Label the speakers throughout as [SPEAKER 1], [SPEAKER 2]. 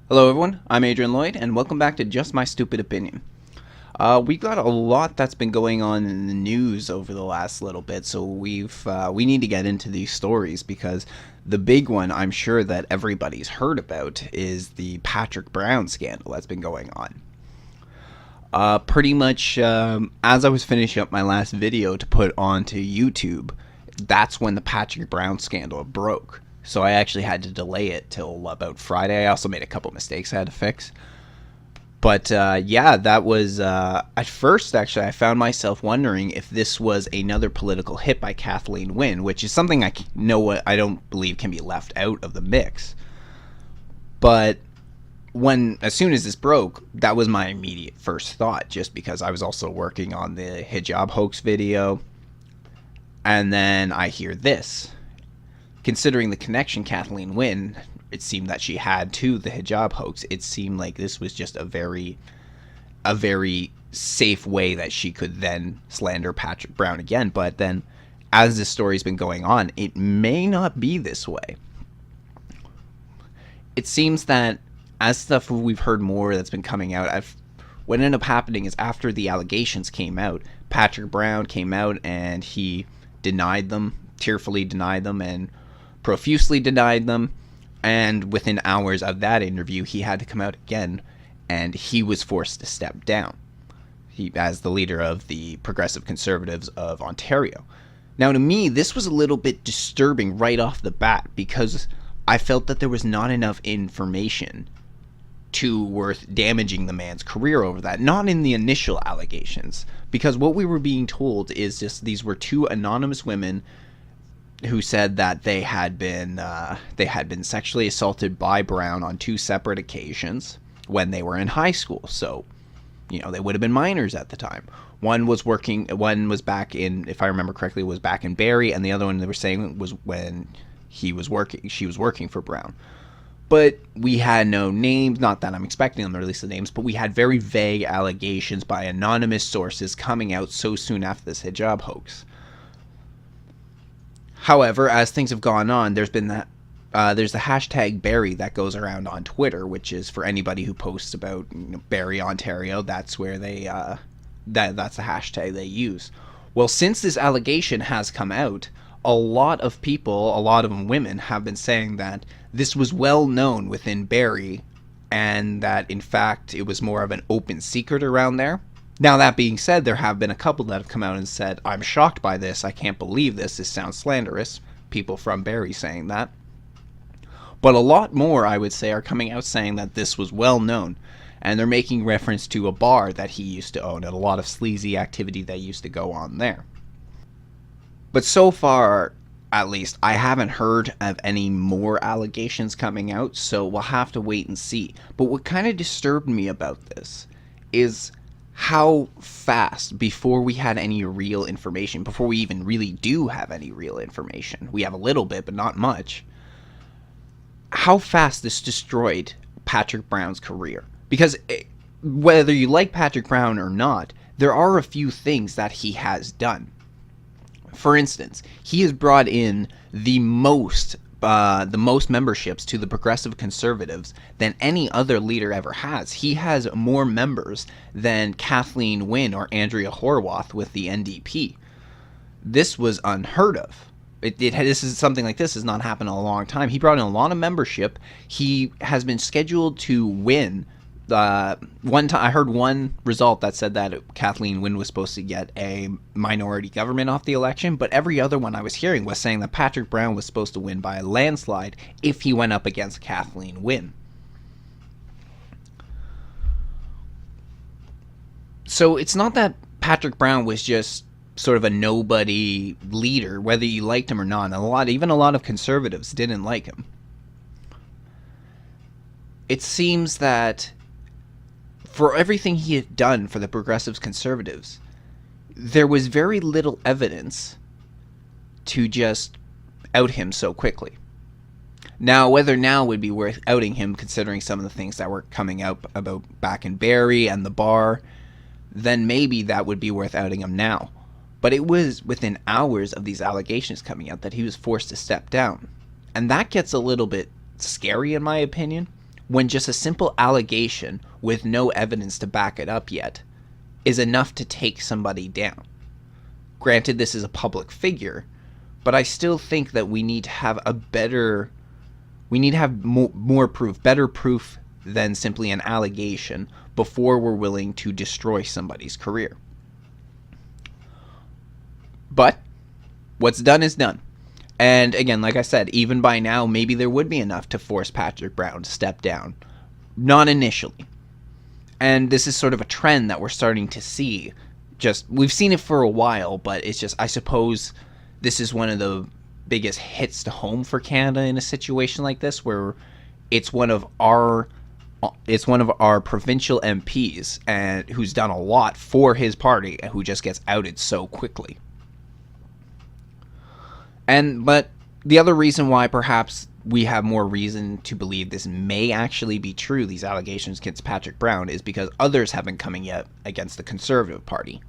[SPEAKER 1] Hello everyone, I'm Adrian Lloyd, and welcome back to Just My Stupid Opinion. We got a lot that's been going on in the news over the last little bit, so we need to get into these stories because the big one I'm sure that everybody's heard about is the Patrick Brown scandal that's been going on. Pretty much as I was finishing up my last video to put onto YouTube, that's when the Patrick Brown scandal broke. So I actually had to delay it till about Friday. I also made a couple mistakes I had to fix. But yeah, that was at first actually I found myself wondering if this was another political hit by Kathleen Wynne, which is something I don't believe can be left out of the mix. But as soon as this broke, that was my immediate first thought, just because I was also working on the hijab hoax video, and then I hear this. Considering the connection Kathleen Wynne, it seemed that she had to the hijab hoax, it seemed like this was just a very safe way that she could then slander Patrick Brown again. But then, as this story's been going on, it may not be this way. It seems that as stuff we've heard more that's been coming out, what ended up happening is after the allegations came out, Patrick Brown came out and he denied them, tearfully denied them, and profusely denied them, and within hours of that interview he had to come out again, and he was forced to step down as the leader of the Progressive Conservatives of Ontario. Now, to me, this was a little bit disturbing right off the bat, because I felt that there was not enough information to worth damaging the man's career over that, not in the initial allegations, because what we were being told is just these were two anonymous women who said that they had been sexually assaulted by Brown on two separate occasions when they were in high school. So, they would have been minors at the time. One was back in, if I remember correctly, was back in Barrie, and the other one they were saying was when she was working for Brown. But we had no names, not that I'm expecting them to release the names, but we had very vague allegations by anonymous sources coming out so soon after this hijab hoax. However, as things have gone on, there's the hashtag Barrie that goes around on Twitter, which is for anybody who posts about Barrie, Ontario. That's where that's the hashtag they use. Well, since this allegation has come out, a lot of people, a lot of them women, have been saying that this was well known within Barrie, and that in fact it was more of an open secret around there. Now, that being said, there have been a couple that have come out and said, I'm shocked by this, I can't believe this sounds slanderous. People from Barrie saying that. But a lot more, I would say, are coming out saying that this was well known, and they're making reference to a bar that he used to own and a lot of sleazy activity that used to go on there. But so far, at least, I haven't heard of any more allegations coming out, so we'll have to wait and see. But what kind of disturbed me about this is how fast, before we had any real information, before we even really do have any real information, we have a little bit, but not much, how fast this destroyed Patrick Brown's career. Because whether you like Patrick Brown or not, there are a few things that he has done. For instance, he has brought in the most memberships to the Progressive Conservatives than any other leader ever has. He has more members than Kathleen Wynne or Andrea Horwath with the NDP. This was unheard of. This is something like this has not happened in a long time. He brought in a lot of membership. He has been scheduled to win. One time I heard one result that said that Kathleen Wynne was supposed to get a minority government off the election, but every other one I was hearing was saying that Patrick Brown was supposed to win by a landslide if he went up against Kathleen Wynne. So it's not that Patrick Brown was just sort of a nobody leader, whether you liked him or not. Even a lot of conservatives didn't like him. It seems that for everything he had done for the Progressive Conservatives, there was very little evidence to just out him so quickly. Now, whether now would be worth outing him, considering some of the things that were coming out about back in Barrie and the bar, then maybe that would be worth outing him now. But it was within hours of these allegations coming out that he was forced to step down. And that gets a little bit scary, in my opinion, when just a simple allegation with no evidence to back it up yet is enough to take somebody down. Granted, this is a public figure, but I still think that we need to have more proof, better proof than simply an allegation before we're willing to destroy somebody's career. But what's done is done. And again, like I said, even by now, maybe there would be enough to force Patrick Brown to step down. Not initially. And this is sort of a trend that we're starting to see. We've seen it for a while, but it's just, I suppose this is one of the biggest hits to home for Canada in a situation like this, where it's one of our provincial MPs and who's done a lot for his party and who just gets outed so quickly. But the other reason why perhaps we have more reason to believe this may actually be true, these allegations against Patrick Brown, is because others have been coming out against the Conservative Party.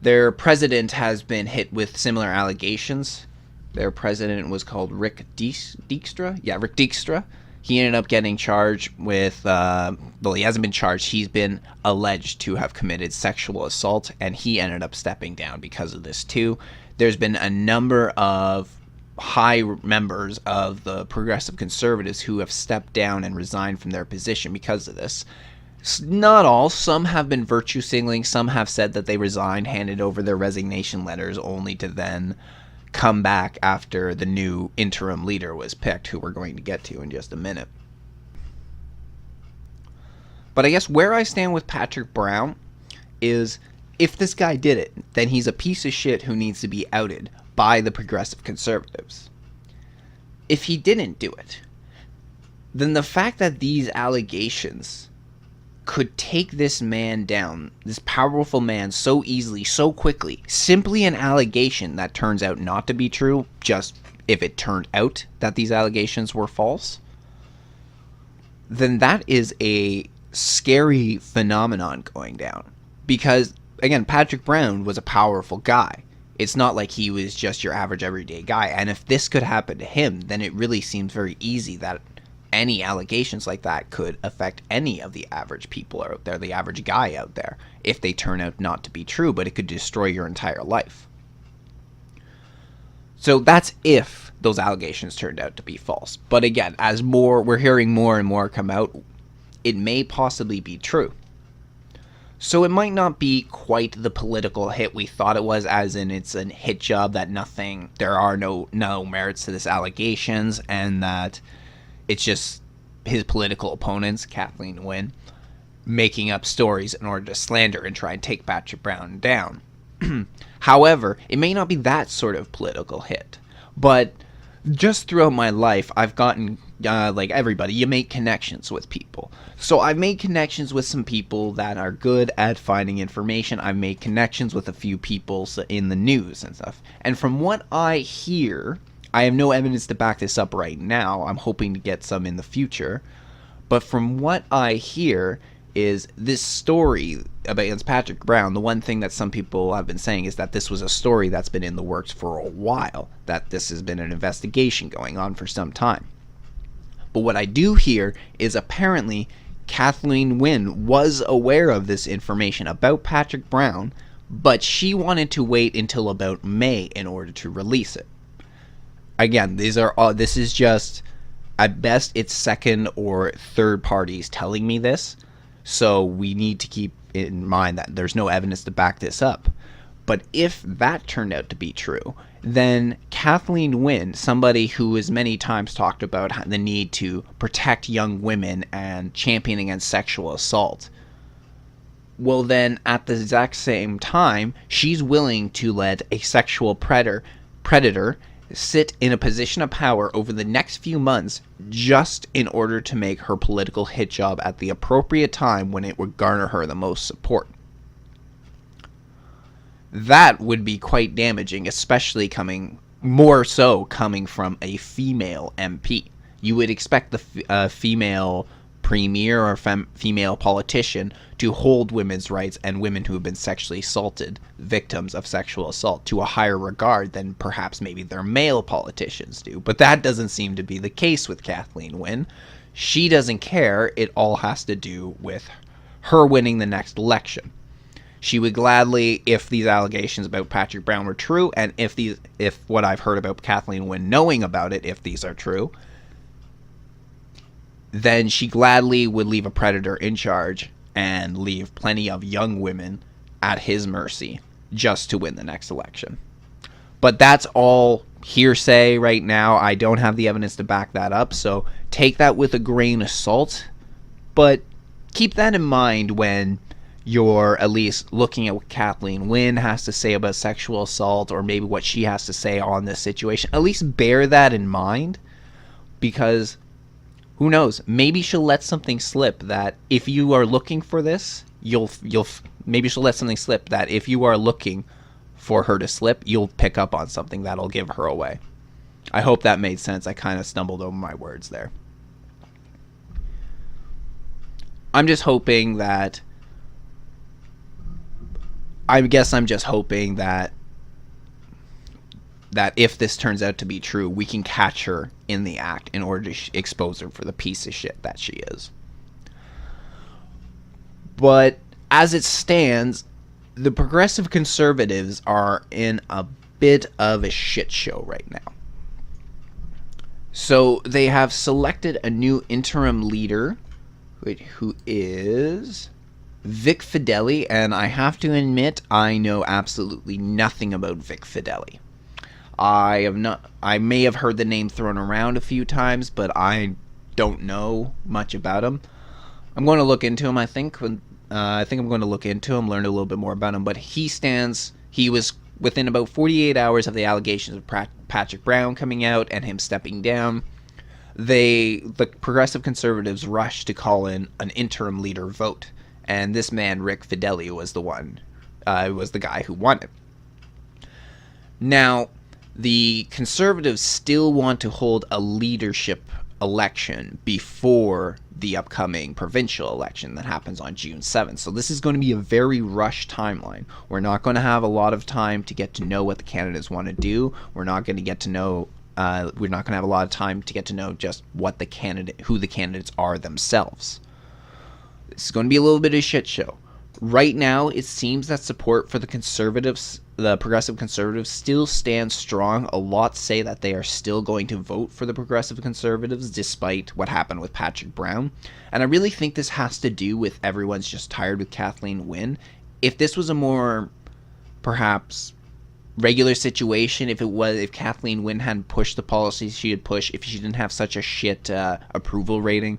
[SPEAKER 1] Their president has been hit with similar allegations. Their president was called Rick Dijkstra. Yeah, Rick Dijkstra. He ended up getting charged with, he hasn't been charged. He's been alleged to have committed sexual assault, and he ended up stepping down because of this too. There's been a number of high members of the Progressive Conservatives who have stepped down and resigned from their position because of this. Not all. Some have been virtue signaling. Some have said that they resigned, handed over their resignation letters, only to then come back after the new interim leader was picked, who we're going to get to in just a minute. But I guess where I stand with Patrick Brown is, if this guy did it, then he's a piece of shit who needs to be outed by the Progressive Conservatives. If he didn't do it, then the fact that these allegations could take this man down, this powerful man, so easily, so quickly, simply an allegation that turns out not to be true, just if it turned out that these allegations were false, then that is a scary phenomenon going down. Because, again, Patrick Brown was a powerful guy. It's not like he was just your average everyday guy. And if this could happen to him, then it really seems very easy that any allegations like that could affect any of the average people out there, the average guy out there, if they turn out not to be true, but it could destroy your entire life. So that's if those allegations turned out to be false. But again, as we're hearing more and more come out, it may possibly be true. So it might not be quite the political hit we thought it was, as in it's a hit job that there are no merits to this allegations, and that it's just his political opponents, Kathleen Wynne, making up stories in order to slander and try and take Patrick Brown down. However, it may not be that sort of political hit. But just throughout my life, I've gotten, like everybody, you make connections with people. So I've made connections with some people that are good at finding information. I've made connections with a few people in the news and stuff. And from what I hear, I have no evidence to back this up right now. I'm hoping to get some in the future. But from what I hear is this story against Patrick Brown, the one thing that some people have been saying is that this was a story that's been in the works for a while, that this has been an investigation going on for some time. But what I do hear is apparently Kathleen Wynne was aware of this information about Patrick Brown, but she wanted to wait until about May in order to release it. Again, this is just, at best, it's second or third parties telling me this, so we need to keep in mind that there's no evidence to back this up. But if that turned out to be true, then Kathleen Wynne, somebody who has many times talked about the need to protect young women and champion against sexual assault, well then, at the exact same time, she's willing to let a sexual predator sit in a position of power over the next few months just in order to make her political hit job at the appropriate time when it would garner her the most support. That would be quite damaging, especially coming from a female MP. You would expect the female premier or female politician to hold women's rights and women who have been sexually assaulted, victims of sexual assault, to a higher regard than perhaps maybe their male politicians do. But that doesn't seem to be the case with Kathleen Wynne. She doesn't care. It all has to do with her winning the next election. She would gladly, if these allegations about Patrick Brown were true, and if what I've heard about Kathleen Wynne knowing about it, if these are true, then she gladly would leave a predator in charge and leave plenty of young women at his mercy just to win the next election. But that's all hearsay right now. I don't have the evidence to back that up, so take that with a grain of salt. But keep that in mind when you're at least looking at what Kathleen Wynne has to say about sexual assault, or maybe what she has to say on this situation. At least bear that in mind, because who knows? Maybe she'll let something slip that if you are looking for this, maybe she'll let something slip that if you are looking for her to slip, you'll pick up on something that'll give her away. I hope that made sense. I kind of stumbled over my words there. I'm just hoping that that if this turns out to be true, we can catch her in the act in order to expose her for the piece of shit that she is. But as it stands, the progressive conservatives are in a bit of a shit show right now. So they have selected a new interim leader, who is Vic Fedeli, and I have to admit I know absolutely nothing about Vic Fedeli. I may have heard the name thrown around a few times, but I don't know much about him. I'm going to look into him. I think I'm going to look into him, learn a little bit more about him. But he was within about 48 hours of the allegations of Patrick Brown coming out and him stepping down. The progressive conservatives rushed to call in an interim leader vote, and this man, Rick Fedeli, was the guy who won it. Now, the conservatives still want to hold a leadership election before the upcoming provincial election that happens on June 7th. So this is going to be a very rushed timeline. We're not going to have a lot of time to get to know what the candidates want to do. We're not going to have a lot of time to get to know just who the candidates are themselves. This is going to be a little bit of a shit show. Right now, it seems that support for the progressive conservatives still stands strong. A lot say that they are still going to vote for the progressive conservatives despite what happened with Patrick Brown. And I really think this has to do with everyone's just tired with Kathleen Wynne. If this was a more, perhaps, regular situation, if Kathleen Wynne hadn't pushed the policies she had pushed, if she didn't have such a shit approval rating,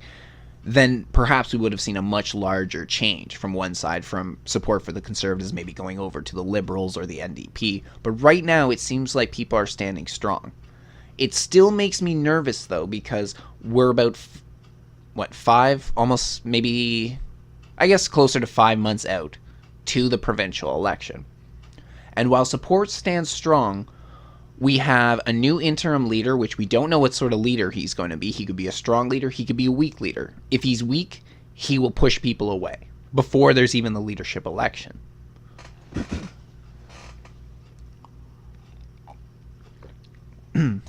[SPEAKER 1] then perhaps we would have seen a much larger change from one side, from support for the Conservatives maybe going over to the Liberals or the NDP. But right now, it seems like people are standing strong. It still makes me nervous, though, because we're about, 5, almost maybe, I guess closer to 5 months out to the provincial election. And while support stands strong, we have a new interim leader, which we don't know what sort of leader he's going to be. He could be a strong leader. He could be a weak leader. If he's weak, he will push people away before there's even the leadership election. And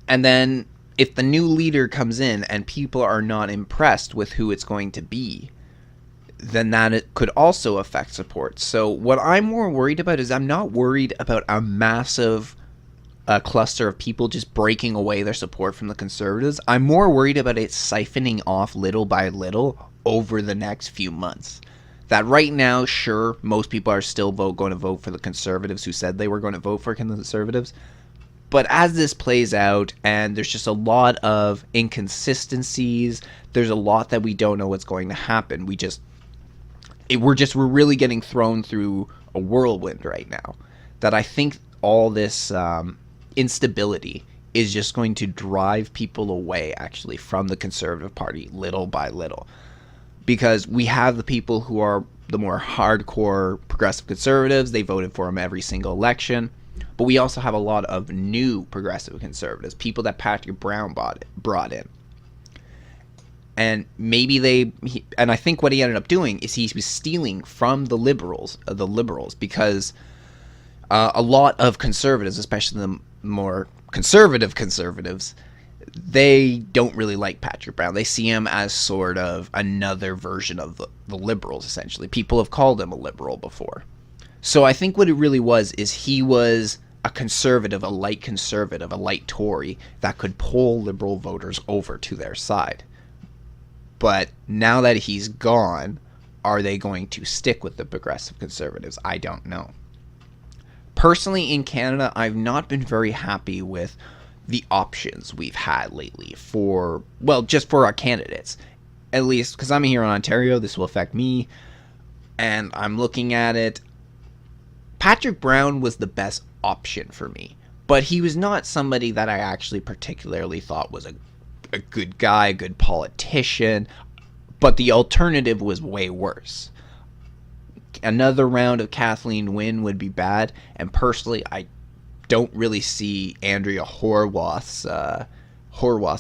[SPEAKER 1] then if the new leader comes in and people are not impressed with who it's going to be, then it could also affect support. So what I'm more worried about is I'm not worried about a massive cluster of people just breaking away their support from the Conservatives. I'm more worried about it siphoning off little by little over the next few months. That right now, sure, most people are still going to vote for the Conservatives who said they were going to vote for Conservatives. But as this plays out, and there's just a lot of inconsistencies, there's a lot that we don't know what's going to happen. We're really getting thrown through a whirlwind right now, that I think all this instability is just going to drive people away, actually, from the Conservative Party little by little. Because we have the people who are the more hardcore progressive conservatives. They voted for him every single election. But we also have a lot of new progressive conservatives, people that Patrick Brown brought in. And maybe and I think what he ended up doing is he was stealing from the liberals, because a lot of conservatives, especially the more conservative conservatives, they don't really like Patrick Brown. They see him as sort of another version of the liberals, essentially. People have called him a liberal before. So I think what it really was is he was a conservative, a light Tory that could pull liberal voters over to their side. But now that he's gone, are they going to stick with the progressive conservatives? I don't know. Personally, in Canada, I've not been very happy with the options we've had lately for, well, just for our candidates. At least, because I'm here in Ontario, this will affect me, and I'm looking at it. Patrick Brown was the best option for me, but he was not somebody that I actually particularly thought was a good guy, a good politician, but the alternative was way worse. Another round of Kathleen Wynne would be bad, and personally, I don't really see Andrea Horwath's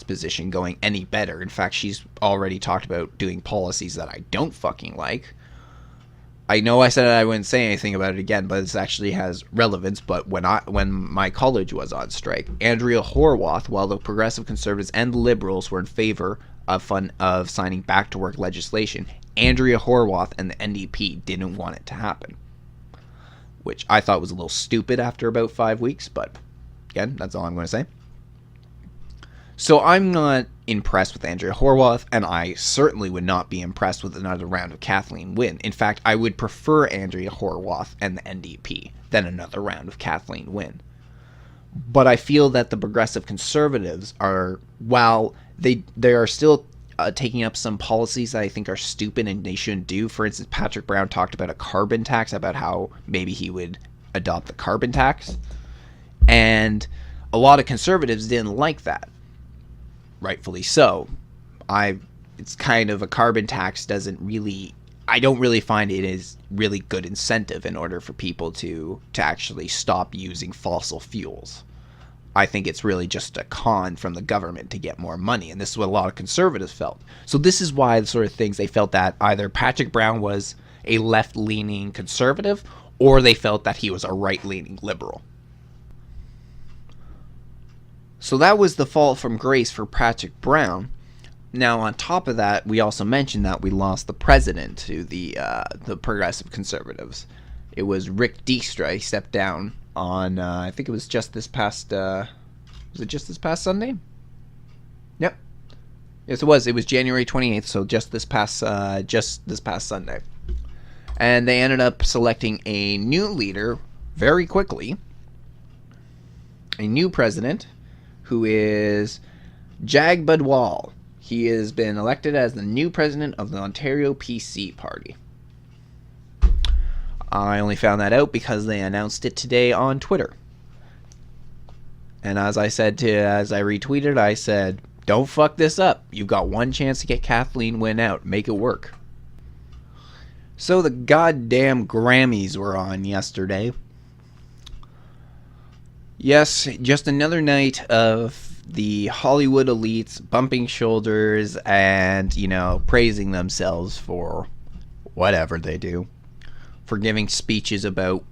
[SPEAKER 1] position going any better. In fact, she's already talked about doing policies that I don't fucking like. I know I said I wouldn't say anything about it again, but this actually has relevance. But when my college was on strike, Andrea Horwath, while the progressive conservatives and the liberals were in favor of signing back-to-work legislation, Andrea Horwath and the NDP didn't want it to happen, which I thought was a little stupid after about 5 weeks, but again, that's all I'm going to say. So I'm not impressed with Andrea Horwath, and I certainly would not be impressed with another round of Kathleen Wynne. In fact, I would prefer Andrea Horwath and the NDP than another round of Kathleen Wynne. But I feel that the progressive conservatives are, while they are still taking up some policies that I think are stupid and they shouldn't do. For instance, Patrick Brown talked about a carbon tax, about how maybe he would adopt the carbon tax. And a lot of conservatives didn't like that. Rightfully so. It's kind of a carbon tax I don't really find it is really good incentive in order for people to actually stop using fossil fuels. I think it's really just a con from the government to get more money, and this is what a lot of conservatives felt. So this is why the sort of things they felt that either Patrick Brown was a left-leaning conservative, or they felt that he was a right-leaning liberal. So that was the fall from grace for Patrick Brown. Now, on top of that, we also mentioned that we lost the president to the progressive conservatives. It was Rick Dijkstra. He stepped down on, I think it was just this past, was it just this past Sunday? Yep. Yes, it was. It was January 28th, so just this past Sunday. And they ended up selecting a new leader very quickly. A new president, who is Jag Badwal. He has been elected as the new president of the Ontario PC Party. I only found that out because they announced it today on Twitter. And as I retweeted, I said, don't fuck this up. You've got one chance to get Kathleen Wynne out. Make it work. So the goddamn Grammys were on yesterday. Yes, just another night of the Hollywood elites bumping shoulders and, praising themselves for whatever they do. For giving speeches about,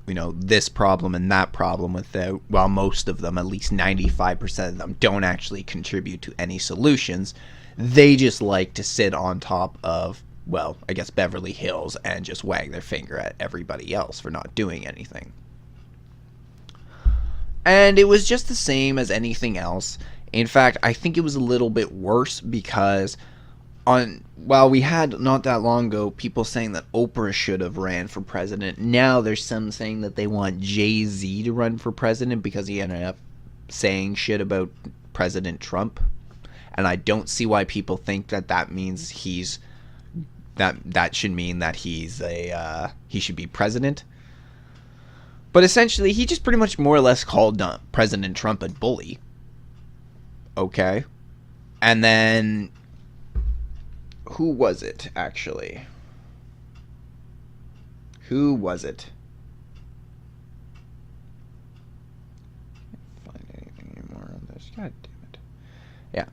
[SPEAKER 1] this problem and that problem while most of them, at least 95% of them, don't actually contribute to any solutions. They just like to sit on top of, Beverly Hills and just wag their finger at everybody else for not doing anything. And it was just the same as anything else. In fact, I think it was a little bit worse because we had not that long ago people saying that Oprah should have ran for president. Now there's some saying that they want Jay-Z to run for president because he ended up saying shit about President Trump. And I don't see why people think that means that should mean that he should be president. But essentially, he just pretty much more or less called President Trump a bully. Okay. And then, who was it, actually? Who was it? Can't find anything anymore on this. God damn it. Yeah.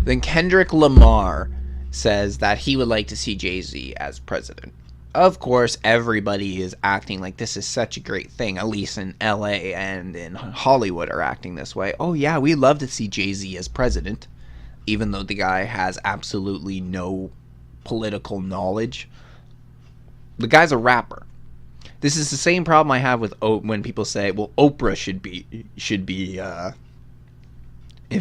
[SPEAKER 1] Then Kendrick Lamar says that he would like to see Jay-Z as president. Of course, everybody is acting like this is such a great thing. At least in LA and in Hollywood are acting this way. Oh yeah, we love to see Jay-Z as president, even though the guy has absolutely no political knowledge. The guy's a rapper. This is the same problem I have with when people say, "Well, Oprah should be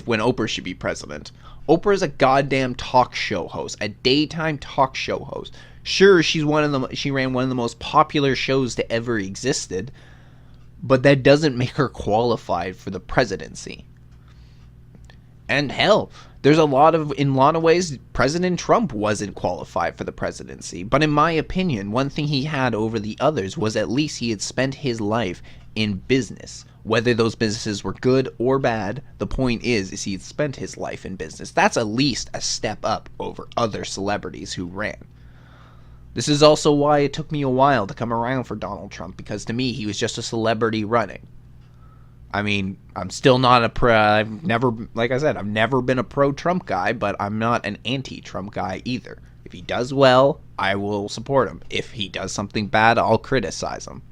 [SPEAKER 1] when Oprah should be president." Oprah is a goddamn talk show host, a daytime talk show host. Sure, she ran one of the most popular shows to ever existed, but that doesn't make her qualified for the presidency. And hell, in a lot of ways, President Trump wasn't qualified for the presidency. But in my opinion, one thing he had over the others was at least he had spent his life in business. Whether those businesses were good or bad, the point is he had spent his life in business. That's at least a step up over other celebrities who ran. This is also why it took me a while to come around for Donald Trump, because to me, he was just a celebrity running. I mean, I'm still not I've never been a pro-Trump guy, but I'm not an anti-Trump guy either. If he does well, I will support him. If he does something bad, I'll criticize him.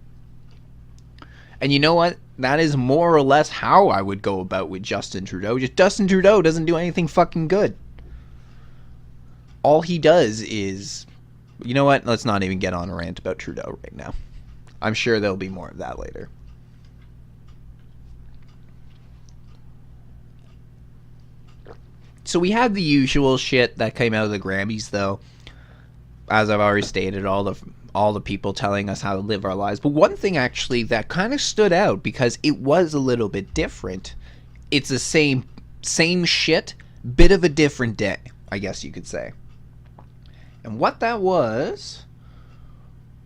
[SPEAKER 1] And you know what? That is more or less how I would go about with Justin Trudeau. Just Justin Trudeau doesn't do anything fucking good. All he does is... You know what? Let's not even get on a rant about Trudeau right now. I'm sure there'll be more of that later. So we had the usual shit that came out of the Grammys, though. As I've already stated, all the people telling us how to live our lives. But one thing actually that kind of stood out, because it was a little bit different. It's the same shit, bit of a different day, I guess you could say. And what that was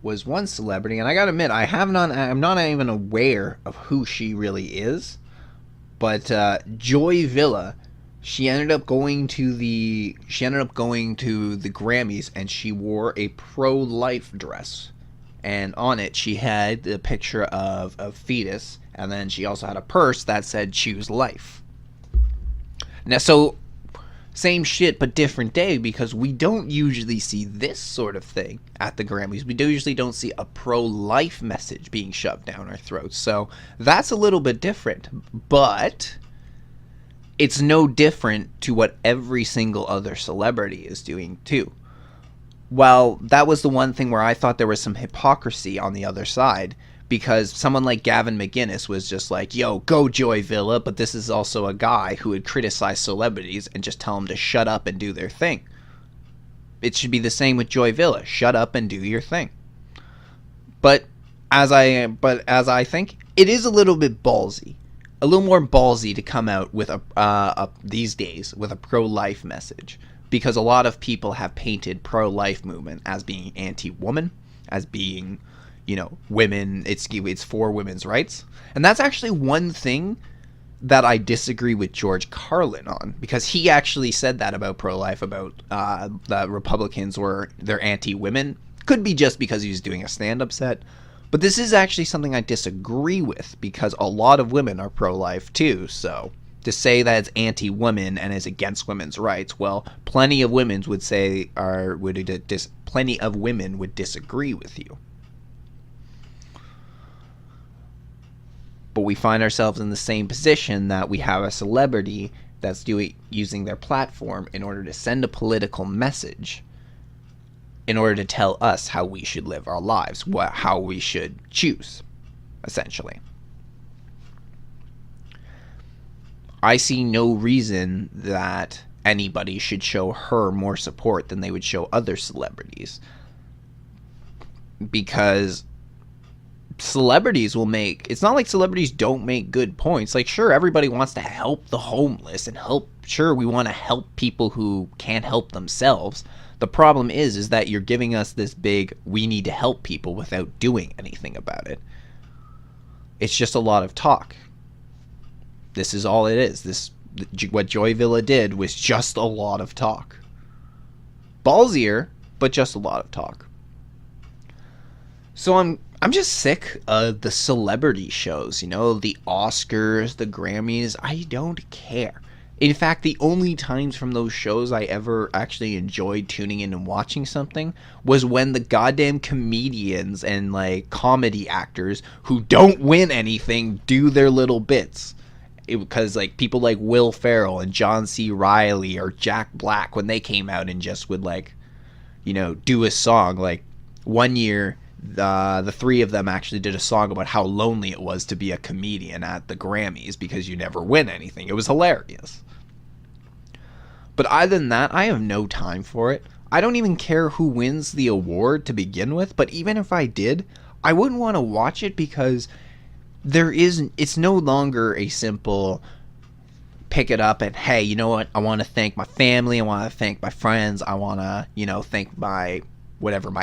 [SPEAKER 1] one celebrity, and I gotta admit, I'm not even aware of who she really is. But Joy Villa. She ended up going to the Grammys, and she wore a pro-life dress, and on it she had the picture of a fetus, and then she also had a purse that said "Choose Life." Now, so same shit but different day, because we don't usually see this sort of thing at the Grammys. We usually don't see a pro-life message being shoved down our throats. So that's a little bit different, but it's no different to what every single other celebrity is doing too. Well, that was the one thing where I thought there was some hypocrisy on the other side, because someone like Gavin McInnes was just like, yo, go Joy Villa, but this is also a guy who would criticize celebrities and just tell them to shut up and do their thing. It should be the same with Joy Villa. Shut up and do your thing. But as I think, it is a little bit ballsy. A little more ballsy to come out with these days with a pro-life message, because a lot of people have painted pro-life movement as being anti-woman, as being, women. It's for women's rights, and that's actually one thing that I disagree with George Carlin on, because he actually said that about pro-life, about the Republicans they're anti-women. Could be just because he was doing a stand-up set. But this is actually something I disagree with, because a lot of women are pro-life too. So to say that it's anti-women and is against women's rights, well, plenty of women would disagree with you. But we find ourselves in the same position that we have a celebrity that's using their platform in order to send a political message, in order to tell us how we should live our lives, how we should choose, essentially. I see no reason that anybody should show her more support than they would show other celebrities, because celebrities it's not like celebrities don't make good points. Like, sure, everybody wants to help the homeless and we want to help people who can't help themselves. The problem is that you're giving us this big, we need to help people, without doing anything about it. It's just a lot of talk. This is all it is. What Joy Villa did was just a lot of talk. Ballsier, but just a lot of talk. So I'm just sick of the celebrity shows, the Oscars, the Grammys. I don't care. In fact, the only times from those shows I ever actually enjoyed tuning in and watching something was when the goddamn comedians and like comedy actors who don't win anything do their little bits. Because like people like Will Ferrell and John C. Reilly or Jack Black, when they came out and just would like, do a song. Like one year, the three of them actually did a song about how lonely it was to be a comedian at the Grammys because you never win anything. It was hilarious. But other than that, I have no time for it. I don't even care who wins the award to begin with, but even if I did, I wouldn't want to watch it because it's no longer a simple pick it up and, hey, you know what, I want to thank my family, I want to thank my friends, I want to, thank my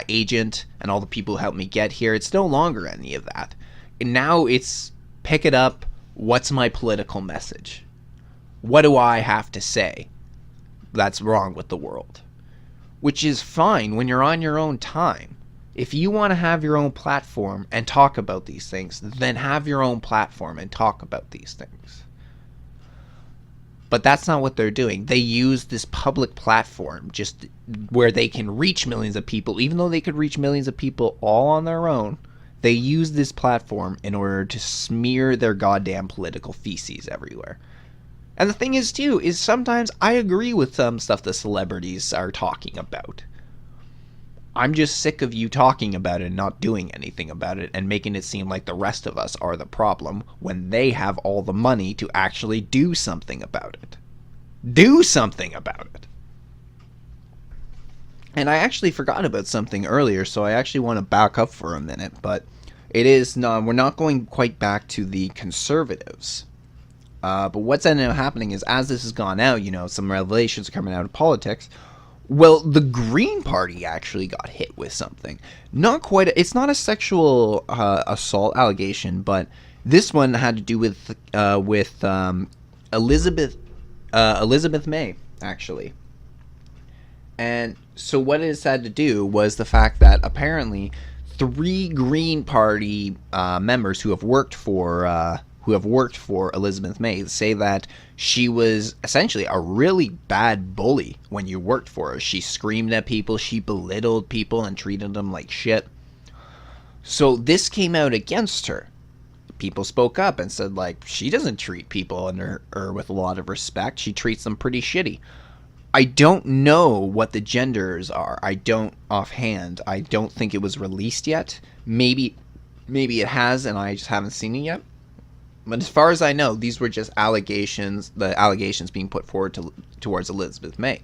[SPEAKER 1] agent and all the people who helped me get here. It's no longer any of that. And now it's pick it up, what's my political message? What do I have to say that's wrong with the world? Which is fine when you're on your own time. If you want to have your own platform and talk about these things, then have your own platform and talk about these things. But that's not what they're doing. They use this public platform just where they can reach millions of people, even though they could reach millions of people all on their own. They use this platform in order to smear their goddamn political feces everywhere. And the thing is, too, is sometimes I agree with some stuff the celebrities are talking about. I'm just sick of you talking about it and not doing anything about it and making it seem like the rest of us are the problem when they have all the money to actually do something about it. Do something about it. And I actually forgot about something earlier, so I actually want to back up for a minute, but we're not going quite back to the conservatives. But what's ended up happening is, as this has gone out, some revelations are coming out of politics. Well, the Green Party actually got hit with something. Not quite. It's not a sexual assault allegation, but this one had to do with Elizabeth May, actually. And so what it had to do was the fact that apparently 3 Green Party members who have worked for Elizabeth May say that she was essentially a really bad bully when you worked for her. She screamed at people, she belittled people and treated them like shit. So this came out against her. People spoke up and said, like, she doesn't treat people under her with a lot of respect. She treats them pretty shitty. I don't know what the genders are. I don't think it was released yet. Maybe it has and I just haven't seen it yet. But as far as I know, these were just allegations, the allegations being put forward towards Elizabeth May.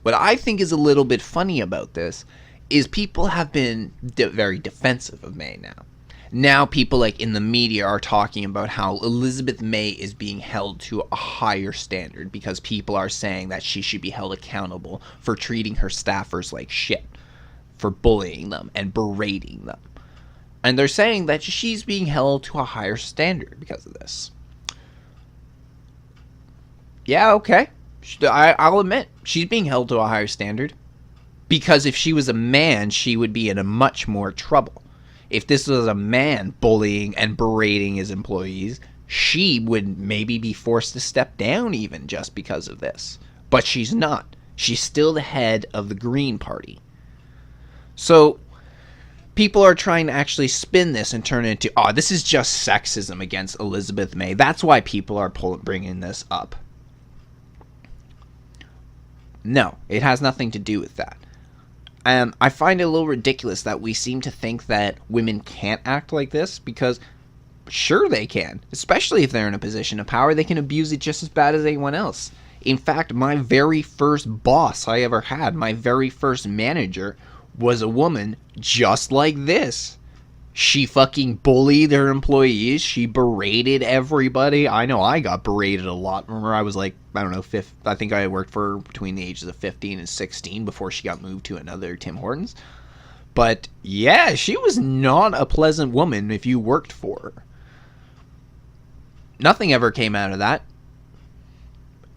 [SPEAKER 1] What I think is a little bit funny about this is people have been very defensive of May now. Now people like in the media are talking about how Elizabeth May is being held to a higher standard because people are saying that she should be held accountable for treating her staffers like shit, for bullying them and berating them. And they're saying that she's being held to a higher standard because of this. Yeah, okay. I'll admit, she's being held to a higher standard. Because if she was a man, she would be in a much more trouble. If this was a man bullying and berating his employees, she would maybe be forced to step down even just because of this. But she's not. She's still the head of the Green Party. So people are trying to actually spin this and turn it into, this is just sexism against Elizabeth May. That's why people are bringing this up. No, it has nothing to do with that. I find it a little ridiculous that we seem to think that women can't act like this because sure they can. Especially if they're in a position of power, they can abuse it just as bad as anyone else. In fact, my very first boss I ever had, my very first manager, was a woman just like this. She fucking bullied her employees. She berated everybody. I know I got berated a lot. Remember, I was like, I don't know, I think I worked for her between the ages of 15 and 16 before she got moved to another Tim Hortons. But yeah, she was not a pleasant woman if you worked for her. Nothing ever came out of that.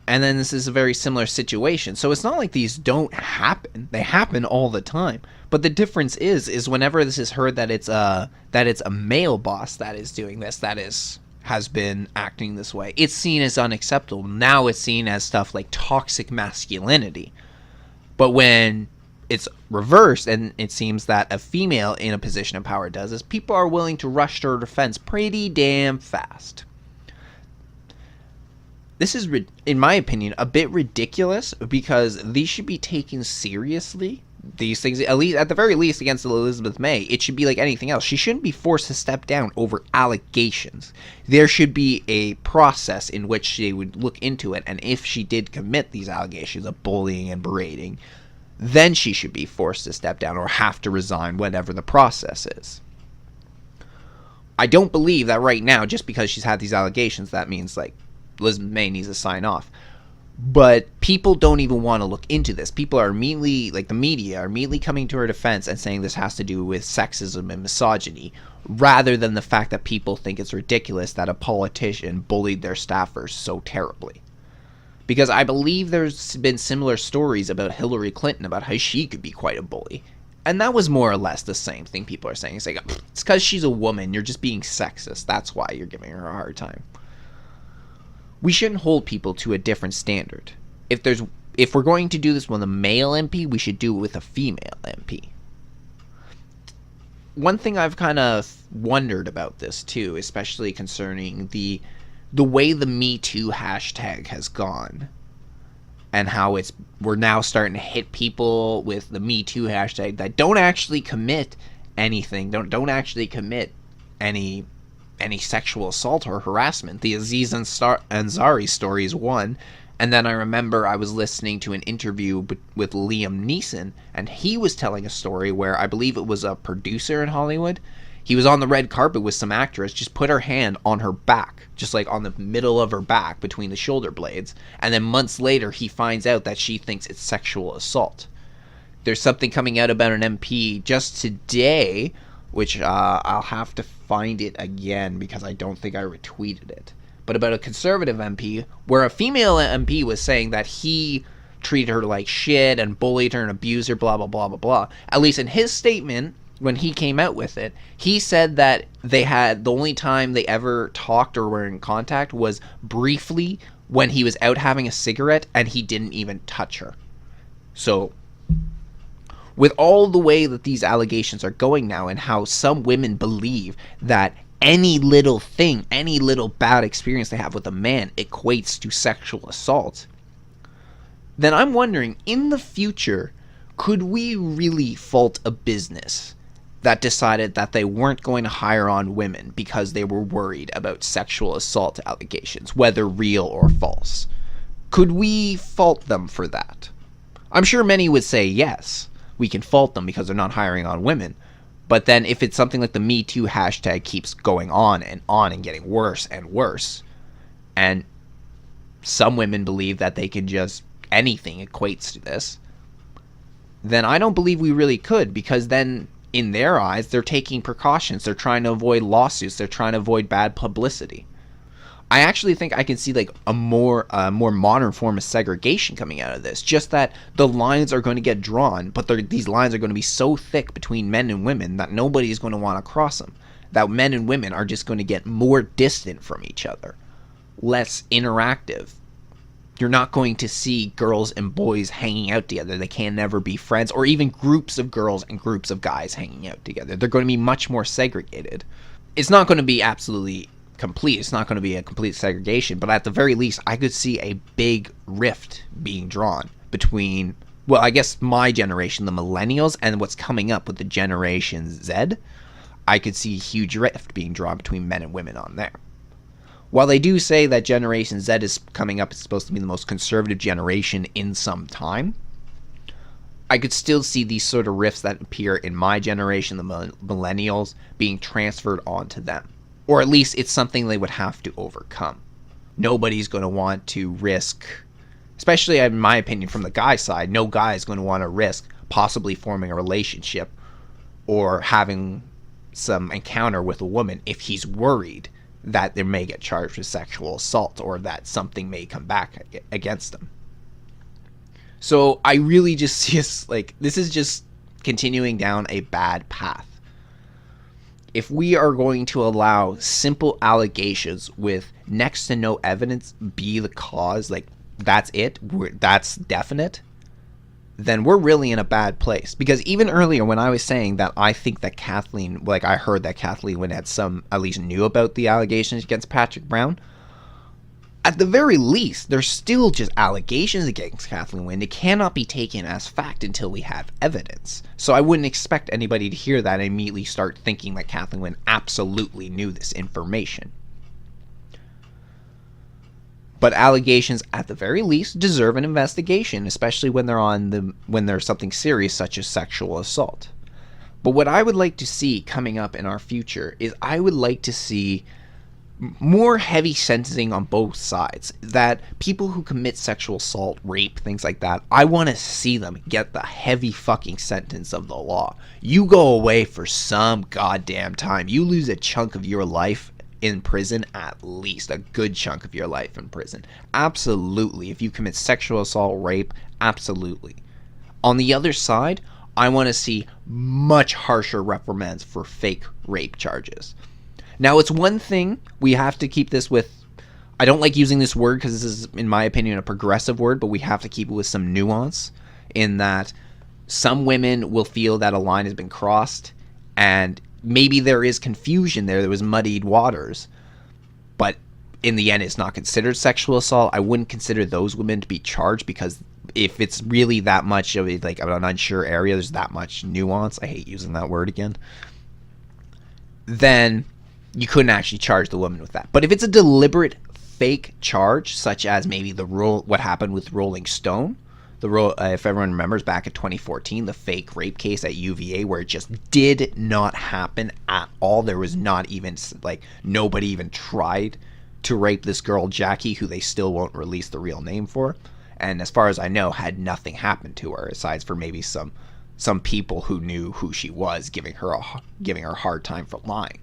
[SPEAKER 1] And then this is a very similar situation. So it's not like these don't happen. They happen all the time. But the difference is whenever this is heard that it's a male boss that is doing this, that is has been acting this way. It's seen as unacceptable. Now it's seen as stuff like toxic masculinity. But when it's reversed and it seems that a female in a position of power does this, people are willing to rush to her defense pretty damn fast. This is, in my opinion, a bit ridiculous because these should be taken seriously. These things, at the very least, against Elizabeth May, it should be like anything else. She shouldn't be forced to step down over allegations. There should be a process in which they would look into it, and if she did commit these allegations of bullying and berating, then she should be forced to step down or have to resign, whatever the process is. I don't believe that right now, just because she's had these allegations, that means like Elizabeth May needs to sign off. But people don't even want to look into this. People are immediately, like the media, are immediately coming to her defense and saying this has to do with sexism and misogyny, rather than the fact that people think it's ridiculous that a politician bullied their staffers so terribly. Because I believe there's been similar stories about Hillary Clinton, about how she could be quite a bully. And that was more or less the same thing people are saying. It's like, it's because she's a woman, you're just being sexist. That's why you're giving her a hard time. We shouldn't hold people to a different standard. If we're going to do this with a male MP, we should do it with a female MP. One thing I've kind of wondered about this too, especially concerning the way the Me Too hashtag has gone, and how we're now starting to hit people with the Me Too hashtag that don't actually commit anything, don't actually commit any sexual assault or harassment. The Aziz Ansari story is one. And then I remember I was listening to an interview with Liam Neeson, and he was telling a story where I believe it was a producer in Hollywood. He was on the red carpet with some actress, just put her hand on her back, just like on the middle of her back between the shoulder blades. And then months later, he finds out that she thinks it's sexual assault. There's something coming out about an MP just today, which I'll have to find it again because I don't think I retweeted it, but about a conservative MP where a female MP was saying that he treated her like shit and bullied her and abused her, blah, blah, blah, blah, blah. At least in his statement, when he came out with it, he said that the only time they ever talked or were in contact was briefly when he was out having a cigarette and he didn't even touch her. So with all the way that these allegations are going now and how some women believe that any little thing, any little bad experience they have with a man equates to sexual assault, then I'm wondering, in the future, could we really fault a business that decided that they weren't going to hire on women because they were worried about sexual assault allegations, whether real or false? Could we fault them for that? I'm sure many would say yes. We can fault them because they're not hiring on women. But then if it's something like the Me Too hashtag keeps going on and getting worse and worse, and some women believe that they can just, anything equates to this, then I don't believe we really could, because then in their eyes, they're taking precautions. They're trying to avoid lawsuits. They're trying to avoid bad publicity. I actually think I can see like a more modern form of segregation coming out of this. Just that the lines are going to get drawn, but these lines are going to be so thick between men and women that nobody is going to want to cross them. That men and women are just going to get more distant from each other, less interactive. You're not going to see girls and boys hanging out together. They can never be friends, or even groups of girls and groups of guys hanging out together. They're going to be much more segregated. It's not going to be absolutely complete. It's not going to be a complete segregation, but at the very least, I could see a big rift being drawn between, well, I guess my generation, the millennials, and what's coming up with the Generation Z. I could see a huge rift being drawn between men and women on there. While they do say that Generation Z is coming up, it's supposed to be the most conservative generation in some time, I could still see these sort of rifts that appear in my generation, the millennials, being transferred onto them. Or at least it's something they would have to overcome. Nobody's going to want to risk, especially in my opinion from the guy side, no guy is going to want to risk possibly forming a relationship or having some encounter with a woman if he's worried that they may get charged with sexual assault or that something may come back against them. So I really just see us like, this is just continuing down a bad path. if we are going to allow simple allegations with next to no evidence be the cause, like that's it, that's definite, then we're really in a bad place. Because even earlier when I was saying that I think that Kathleen, like I heard that Kathleen Wynne had at least knew about the allegations against Patrick Brown, at the very least, there's still just allegations against Kathleen Wynne. It cannot be taken as fact until we have evidence. So I wouldn't expect anybody to hear that and immediately start thinking that Kathleen Wynne absolutely knew this information. But allegations, at the very least, deserve an investigation, especially when when there's something serious such as sexual assault. But what I would like to see coming up in our future is I would like to see more heavy sentencing on both sides. That people who commit sexual assault, rape, things like that, I want to see them get the heavy fucking sentence of the law. You go away for some goddamn time. You lose a chunk of your life in prison, at least a good chunk of your life in prison. Absolutely. If you commit sexual assault, rape, absolutely. On the other side, I want to see much harsher reprimands for fake rape charges. Now, it's one thing, we have to keep this with, I don't like using this word because this is, in my opinion, a progressive word, but we have to keep it with some nuance in that some women will feel that a line has been crossed and maybe there is confusion there was muddied waters, but in the end it's not considered sexual assault. I wouldn't consider those women to be charged because if it's really that much of a, like an unsure area, there's that much nuance, I hate using that word again, then you couldn't actually charge the woman with that. But if it's a deliberate fake charge, such as maybe what happened with Rolling Stone, if everyone remembers back in 2014, the fake rape case at UVA where it just did not happen at all. There was not even, like, nobody even tried to rape this girl, Jackie, who they still won't release the real name for. And as far as I know, had nothing happened to her, aside for maybe some people who knew who she was, giving her a hard time for lying.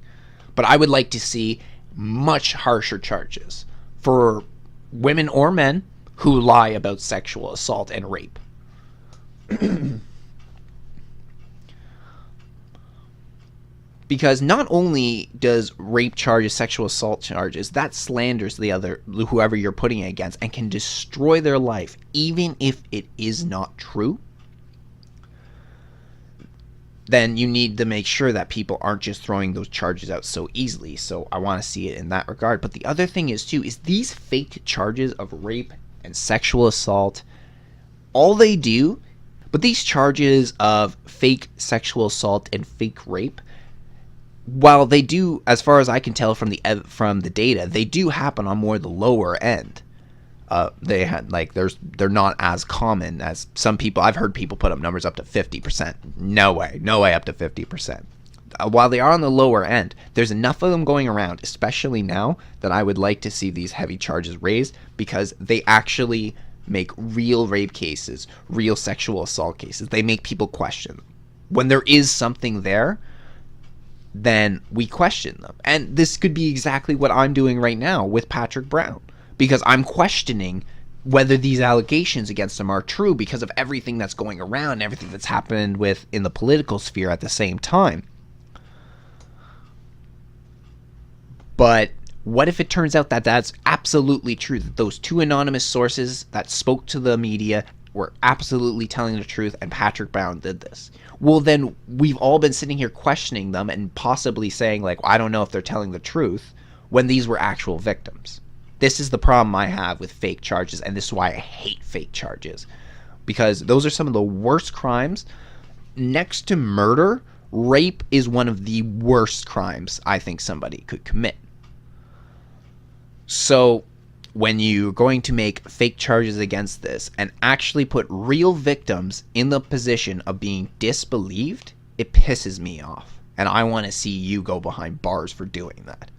[SPEAKER 1] But I would like to see much harsher charges for women or men who lie about sexual assault and rape. Because not only does rape charges, sexual assault charges, that slanders whoever you're putting it against and can destroy their life, even if it is not true. Then you need to make sure that people aren't just throwing those charges out so easily. So I want to see it in that regard. But the other thing is, too, is these fake charges of rape and sexual assault, all they do, but these charges of fake sexual assault and fake rape, while they do, as far as I can tell from the data, they do happen on more the lower end. They're not as common as some people. I've heard people put up numbers up to 50%. No way up to 50%. While they are on the lower end, there's enough of them going around, especially now, that I would like to see these heavy charges raised because they actually make real rape cases, real sexual assault cases. They make people question them. When there is something there, then we question them. And this could be exactly what I'm doing right now with Patrick Brown. Because I'm questioning whether these allegations against him are true because of everything that's going around, everything that's happened in the political sphere at the same time. But what if it turns out that that's absolutely true, that those two anonymous sources that spoke to the media were absolutely telling the truth and Patrick Brown did this? Well, then we've all been sitting here questioning them and possibly saying, like, I don't know if they're telling the truth when these were actual victims. This is the problem I have with fake charges, and this is why I hate fake charges. Because those are some of the worst crimes. Next to murder, rape is one of the worst crimes I think somebody could commit. So when you're going to make fake charges against this and actually put real victims in the position of being disbelieved, it pisses me off. And I want to see you go behind bars for doing that.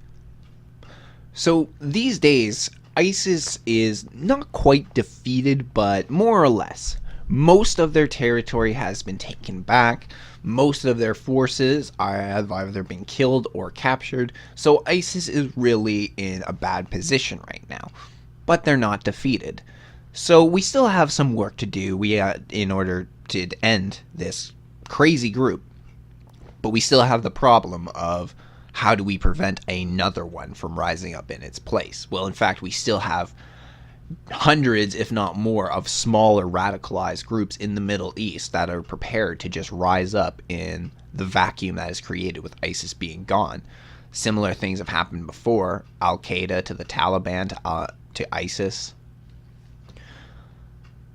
[SPEAKER 1] So these days, ISIS is not quite defeated, but more or less. Most of their territory has been taken back. Most of their forces have either been killed or captured. So ISIS is really in a bad position right now. But they're not defeated. So we still have some work to do in order to end this crazy group. But we still have the problem of how do we prevent another one from rising up in its place? Well, in fact, we still have hundreds, if not more, of smaller radicalized groups in the Middle East that are prepared to just rise up in the vacuum that is created with ISIS being gone. Similar things have happened before, Al-Qaeda to the Taliban to ISIS.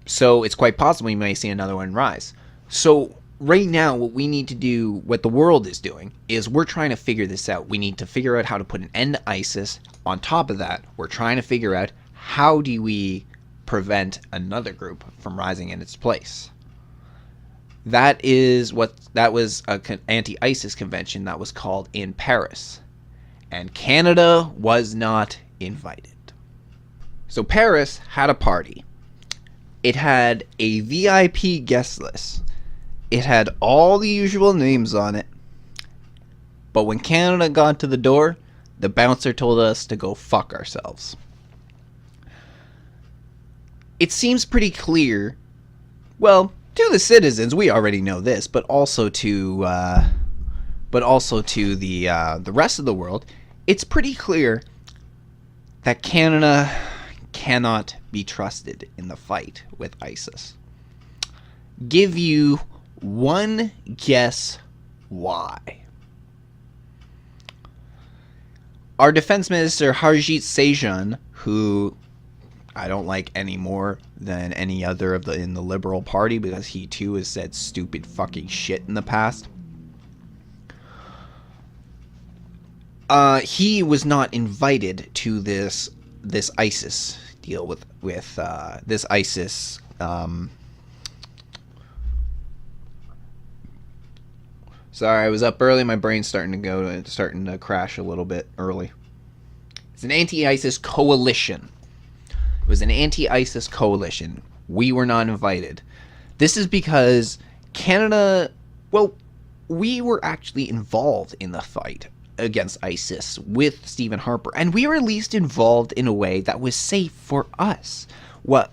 [SPEAKER 1] So it's quite possible we may see another one rise. So right now, what we need to do, what the world is doing, is we're trying to figure this out. We need to figure out how to put an end to ISIS. On top of that, we're trying to figure out how do we prevent another group from rising in its place. That was an anti-ISIS convention that was called in Paris. And Canada was not invited. So Paris had a party. It had a VIP guest list. It had all the usual names on it. But when Canada got to the door, the bouncer told us to go fuck ourselves. It seems pretty clear, well, to the citizens, we already know this, but also to the rest of the world, it's pretty clear that Canada cannot be trusted in the fight with ISIS. Give you one guess why. Our defense minister Harjit Sajjan, who I don't like any more than any other in the Liberal Party, because he too has said stupid fucking shit in the past. He was not invited to this ISIS deal with this ISIS. Sorry, I was up early. My brain's starting to crash a little bit early. It's an anti-ISIS coalition. It was an anti-ISIS coalition. We were not invited. This is because Canada, well, we were actually involved in the fight against ISIS with Stephen Harper, and we were at least involved in a way that was safe for us.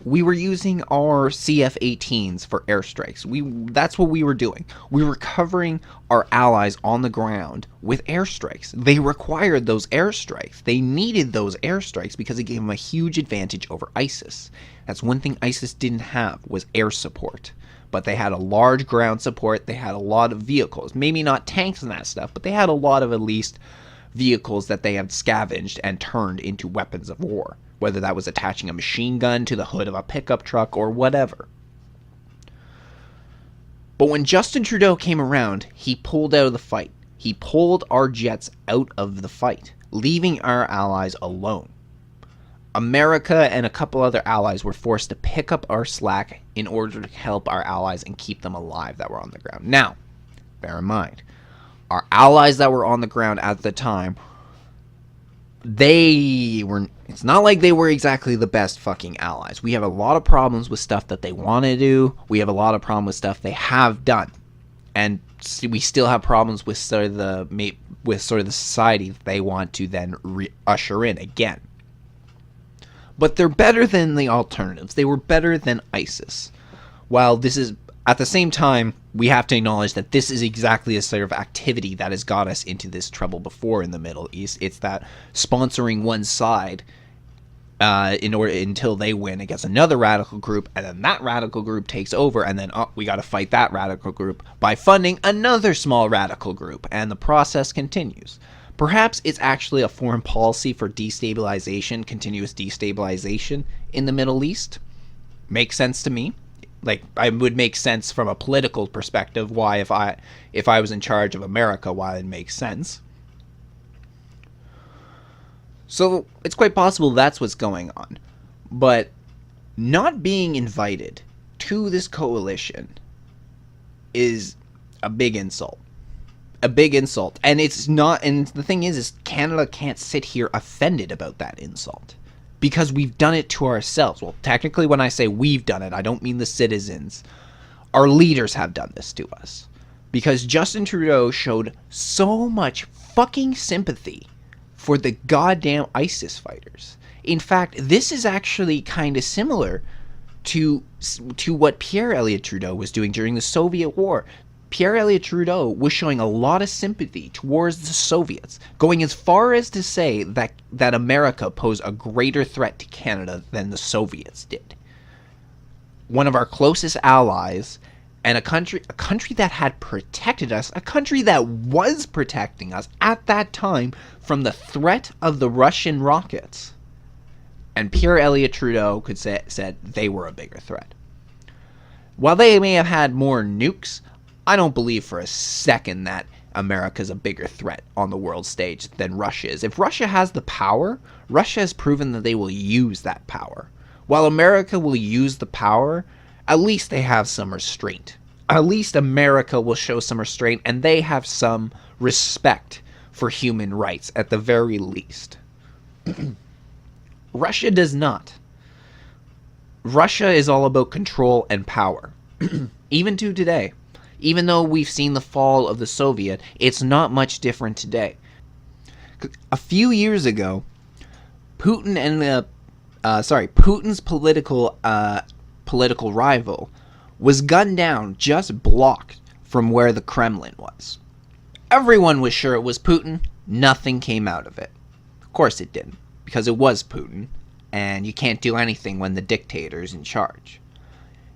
[SPEAKER 1] We were using our CF-18s for airstrikes. That's what we were doing. We were covering our allies on the ground with airstrikes. They required those airstrikes. They needed those airstrikes because it gave them a huge advantage over ISIS. That's one thing ISIS didn't have, was air support. But they had a large ground support. They had a lot of vehicles. Maybe not tanks and that stuff, but they had a lot of, at least, vehicles that they had scavenged and turned into weapons of war. Whether that was attaching a machine gun to the hood of a pickup truck or whatever. But when Justin Trudeau came around, he pulled out of the fight. He pulled our jets out of the fight, leaving our allies alone. America and a couple other allies were forced to pick up our slack in order to help our allies and keep them alive that were on the ground. Now, bear in mind, our allies that were on the ground at the time, it's not like they were exactly the best fucking allies. We have a lot of problems with stuff that they want to do. We have a lot of problems with stuff they have done. And we still have problems with sort of the society that they want to then usher in again. But they're better than the alternatives. They were better than ISIS. While this is, at the same time, we have to acknowledge that this is exactly the sort of activity that has got us into this trouble before in the Middle East. It's that sponsoring one side until they win against another radical group, and then that radical group takes over, and then we got to fight that radical group by funding another small radical group, and the process continues. Perhaps it's actually a foreign policy for destabilization, continuous destabilization in the Middle East. Makes sense to me. Like, it would make sense from a political perspective why if I was in charge of America, why it makes sense. So it's quite possible that's what's going on. But not being invited to this coalition is a big insult. A big insult. And it's not, and the thing is Canada can't sit here offended about that insult. Because we've done it to ourselves. Well, technically when I say we've done it, I don't mean the citizens. Our leaders have done this to us. Because Justin Trudeau showed so much fucking sympathy for the goddamn ISIS fighters. In fact, this is actually kind of similar to what Pierre Elliott Trudeau was doing during the Soviet War. Pierre Elliott Trudeau was showing a lot of sympathy towards the Soviets, going as far as to say that America posed a greater threat to Canada than the Soviets did. One of our closest allies, and a country that had protected us, a country that was protecting us at that time from the threat of the Russian rockets. And Pierre Elliott Trudeau said they were a bigger threat. While they may have had more nukes, I don't believe for a second that America's a bigger threat on the world stage than Russia is. If Russia has the power, Russia has proven that they will use that power. While America will use the power, at least they have some restraint. At least America will show some restraint, and they have some respect for human rights, at the very least. Russia does not. Russia is all about control and power. Even to today. Even though we've seen the fall of the Soviet, it's not much different today. A few years ago, Putin's political rival was gunned down just blocked from where the Kremlin was. Everyone was sure it was Putin. Nothing came out of it. Of course it didn't, because it was Putin, and you can't do anything when the dictator's in charge.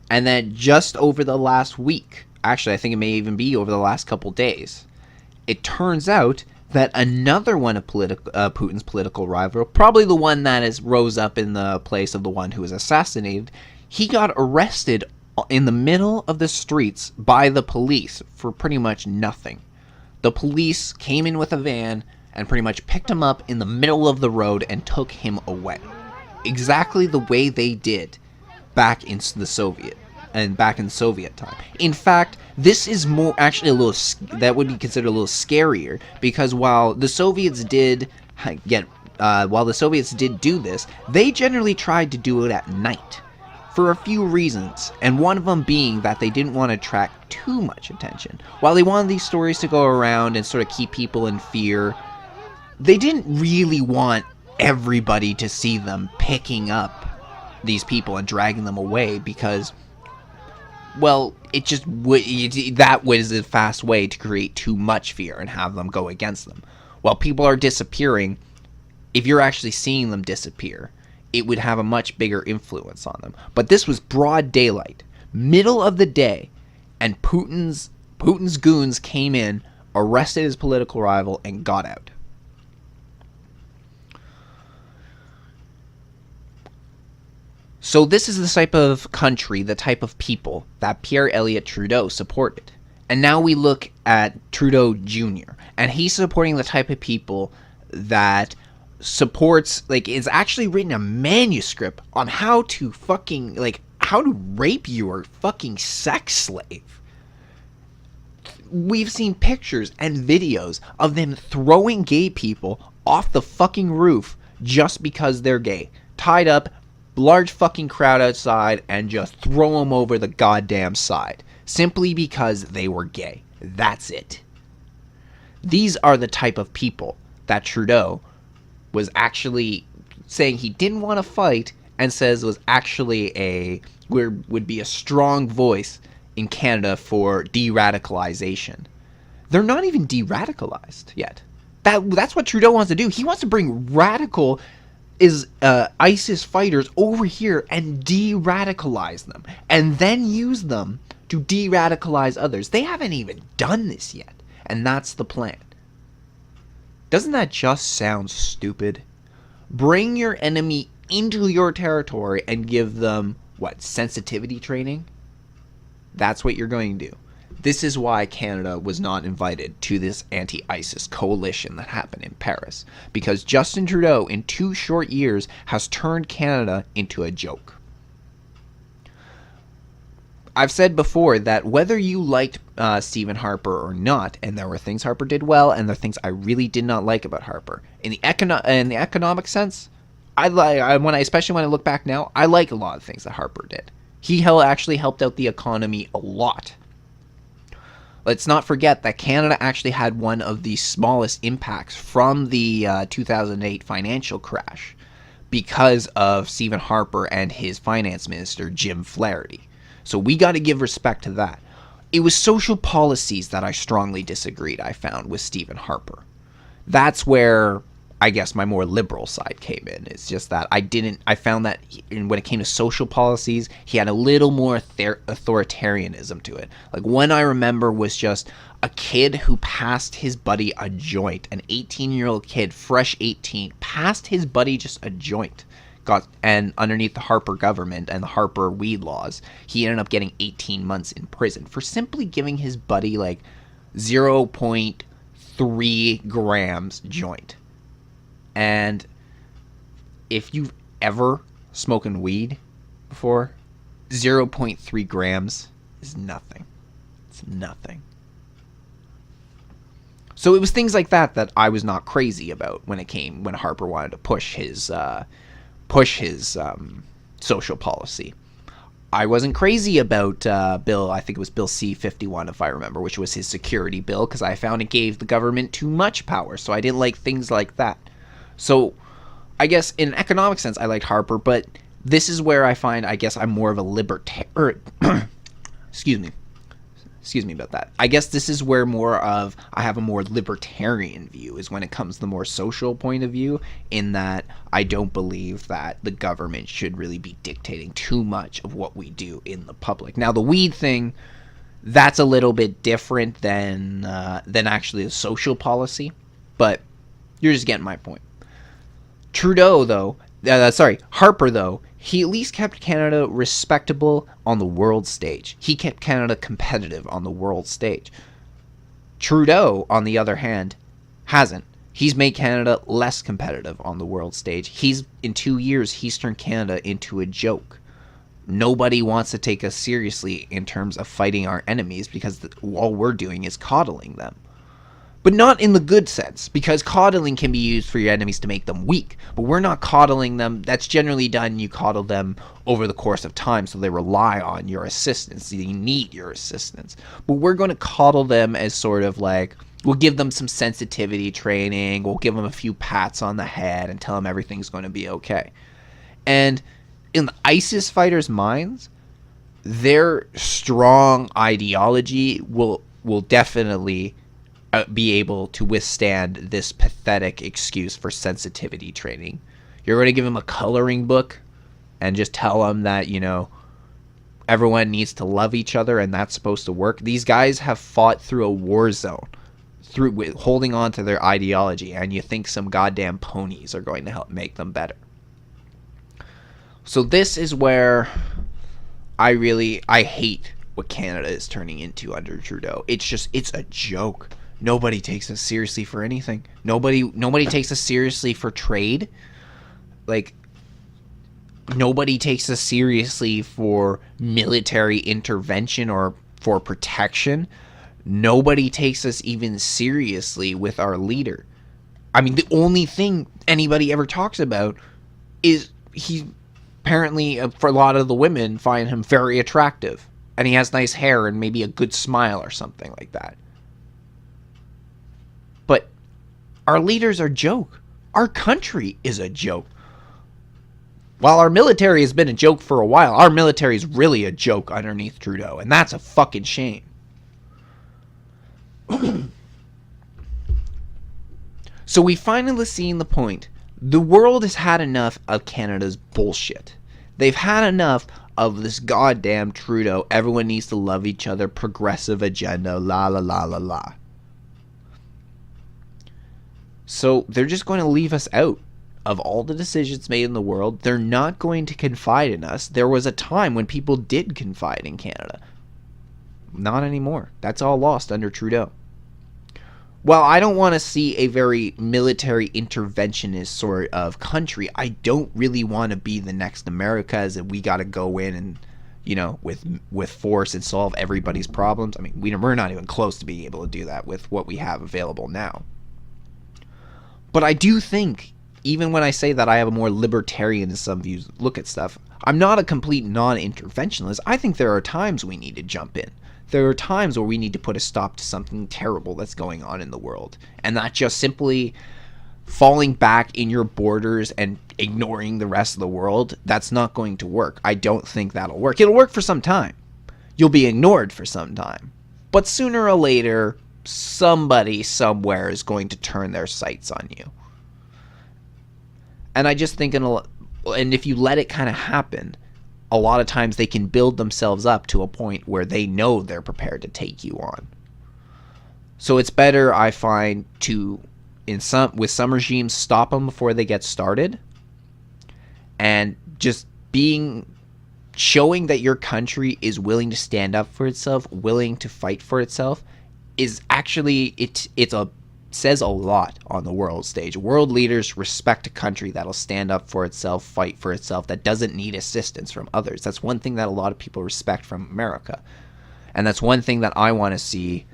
[SPEAKER 1] And then just over the last week, actually I think it may even be over the last couple days, it turns out that another one of Putin's political rival, probably the one that is rose up in the place of the one who was assassinated, he got arrested in the middle of the streets by the police for pretty much nothing. The police came in with a van and pretty much picked him up in the middle of the road and took him away. Exactly the way they did back in Soviet time. In fact, this is more actually that would be considered a little scarier, because while the Soviets did do this, they generally tried to do it at night for a few reasons, and one of them being that they didn't want to attract too much attention. While they wanted these stories to go around and sort of keep people in fear, they didn't really want everybody to see them picking up these people and dragging them away, because, well, that was a fast way to create too much fear and have them go against them. While people are disappearing, if you're actually seeing them disappear, it would have a much bigger influence on them. But this was broad daylight, middle of the day, and Putin's goons came in, arrested his political rival, and got out. So this is the type of country, the type of people that Pierre Elliott Trudeau supported. And now we look at Trudeau Jr., and he's supporting the type of people that supports, is actually written a manuscript on how to rape your fucking sex slave. We've seen pictures and videos of them throwing gay people off the fucking roof just because they're gay. Tied up, large fucking crowd outside, and just throw them over the goddamn side. Simply because they were gay. That's it. These are the type of people that Trudeau was actually saying he didn't want to fight, and says was actually would be a strong voice in Canada for de-radicalization. They're not even de-radicalized yet. That's what Trudeau wants to do. He wants to bring ISIS fighters over here and de-radicalize them, and then use them to de-radicalize others. They haven't even done this yet, and that's the plan. Doesn't that just sound stupid? Bring your enemy into your territory and give them, sensitivity training? That's what you're going to do. This is why Canada was not invited to this anti-ISIS coalition that happened in Paris. Because Justin Trudeau, in 2 short years, has turned Canada into a joke. I've said before that whether you liked Stephen Harper or not, and there were things Harper did well, and there are things I really did not like about Harper. In the economic sense, especially when I look back now, I like a lot of things that Harper did. He actually helped out the economy a lot. Let's not forget that Canada actually had one of the smallest impacts from the 2008 financial crash because of Stephen Harper and his finance minister, Jim Flaherty. So we got to give respect to that. it was social policies that I strongly disagreed, I found, with Stephen Harper. That's where I guess my more liberal side came in. It's just that I found that when it came to social policies, he had a little more authoritarianism to it. Like, one I remember was just a kid who passed his buddy a joint. An 18-year-old kid, fresh 18, passed his buddy just a joint. And underneath the Harper government and the Harper weed laws, he ended up getting 18 months in prison for simply giving his buddy like 0.3 grams joint. And if you've ever smoking weed before, 0.3 grams is nothing. It's nothing. So it was things like that I was not crazy about when Harper wanted to push his social policy. I wasn't crazy about Bill, I think it was Bill C-51 if I remember, which was his security bill, because I found it gave the government too much power, so I didn't like things like that. So I guess in an economic sense I liked Harper, but this is where I find, I guess, I'm more of a libertarian. Excuse me about that. I guess this is where I have a more libertarian view, is when it comes to the more social point of view, in that I don't believe that the government should really be dictating too much of what we do in the public. Now, the weed thing, that's a little bit different than actually a social policy, but you're just getting my point. Harper, though, he at least kept Canada respectable on the world stage. He kept Canada competitive on the world stage. Trudeau, on the other hand, hasn't. He's made Canada less competitive on the world stage. In 2 years, he's turned Canada into a joke. Nobody wants to take us seriously in terms of fighting our enemies, because all we're doing is coddling them. But not in the good sense, because coddling can be used for your enemies to make them weak. But we're not coddling them. That's generally done. You coddle them over the course of time, so they rely on your assistance. They need your assistance. But we're going to coddle them as sort of like, we'll give them some sensitivity training. We'll give them a few pats on the head and tell them everything's going to be okay. And in the ISIS fighters' minds, their strong ideology will definitely be able to withstand this pathetic excuse for sensitivity training. You're going to give them a coloring book and just tell them that, everyone needs to love each other and that's supposed to work. These guys have fought through a war zone, holding on to their ideology, and you think some goddamn ponies are going to help make them better. So this is where I hate what Canada is turning into under Trudeau. It's a joke. Nobody takes us seriously for anything. Nobody takes us seriously for trade. Like, nobody takes us seriously for military intervention or for protection. Nobody takes us even seriously with our leader. I mean, the only thing anybody ever talks about is he apparently, for a lot of the women, find him very attractive. And he has nice hair and maybe a good smile or something like that. But our leaders are a joke. Our country is a joke. While our military has been a joke for a while, our military is really a joke underneath Trudeau. And that's a fucking shame. So we finally seen the point. The world has had enough of Canada's bullshit. They've had enough of this goddamn Trudeau, everyone needs to love each other, progressive agenda, la la la la la. So they're just going to leave us out of all the decisions made in the world. They're not going to confide in us. There was a time when people did confide in Canada. Not anymore. That's all lost under Trudeau. While I don't want to see a very military interventionist sort of country, I don't really want to be the next America, as if we got to go in and, with force and solve everybody's problems. I mean, we're not even close to being able to do that with what we have available now. But I do think, even when I say that I have a more libertarian in some views, look at stuff, I'm not a complete non-interventionalist. I think there are times we need to jump in. There are times where we need to put a stop to something terrible that's going on in the world. And not just simply falling back in your borders and ignoring the rest of the world. That's not going to work. I don't think that'll work. It'll work for some time. You'll be ignored for some time. But sooner or later, somebody somewhere is going to turn their sights on you. And I just think, and if you let it kind of happen, a lot of times they can build themselves up to a point where they know they're prepared to take you on. So it's better, I find, to, with some regimes, stop them before they get started. And just showing that your country is willing to stand up for itself, willing to fight for itself, is actually, says a lot on the world stage. World leaders respect a country that'll stand up for itself, fight for itself, that doesn't need assistance from others. That's one thing that a lot of people respect from America. And that's one thing that I want to see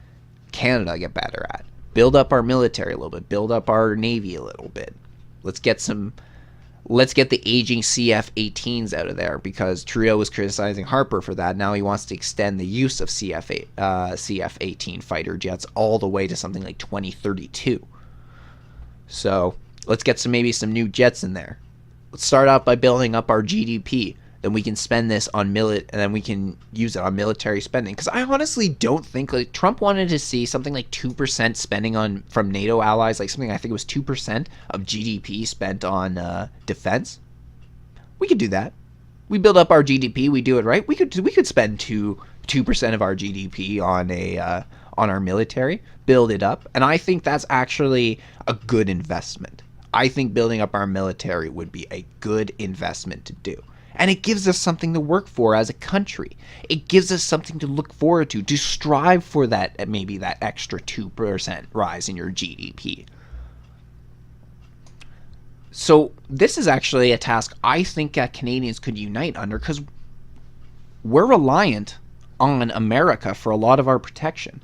[SPEAKER 1] Canada get better at. Build up our military a little bit, build up our Navy a little bit. Let's get the aging CF-18s out of there, because Trudeau was criticizing Harper for that. Now he wants to extend the use of CF-18 fighter jets all the way to something like 2032. So let's get maybe some new jets in there. Let's start out by building up our GDP. Then we can spend this on and then we can use it on military spending. Because I honestly don't think, like, Trump wanted to see something like 2% spending from NATO allies, like something I think it was 2% of GDP spent on defense. We could do that. We build up our GDP, we do it right. We could spend 2% of our GDP on our military, build it up, and I think that's actually a good investment. I think building up our military would be a good investment to do. And it gives us something to work for as a country. It gives us something to look forward to strive for that, maybe that extra 2% rise in your GDP. So this is actually a task I think Canadians could unite under, because we're reliant on America for a lot of our protection.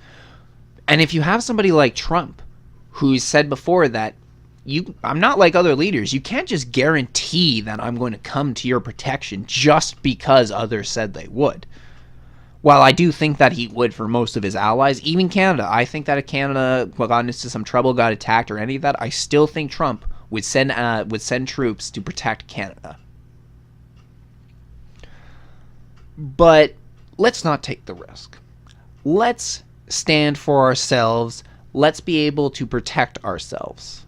[SPEAKER 1] And if you have somebody like Trump, who's said before that I'm not like other leaders. You can't just guarantee that I'm going to come to your protection just because others said they would. While I do think that he would for most of his allies, even Canada, I think that if Canada got into some trouble, got attacked, or any of that, I still think Trump would send troops to protect Canada. But let's not take the risk. Let's stand for ourselves. Let's be able to protect ourselves.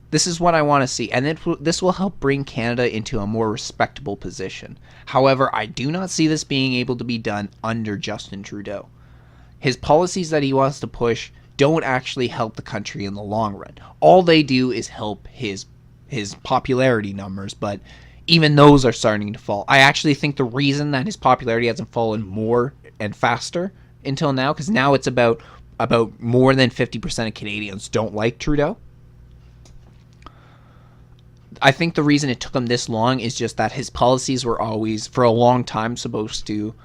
[SPEAKER 1] This is what I want to see, and this will help bring Canada into a more respectable position. However, I do not see this being able to be done under Justin Trudeau. His policies that he wants to push don't actually help the country in the long run. All they do is help his popularity numbers, but even those are starting to fall. I actually think the reason that his popularity hasn't fallen more and faster until now, because now it's about more than 50% of Canadians don't like Trudeau. I think the reason it took him this long is just that his policies were always, for a long time, supposed to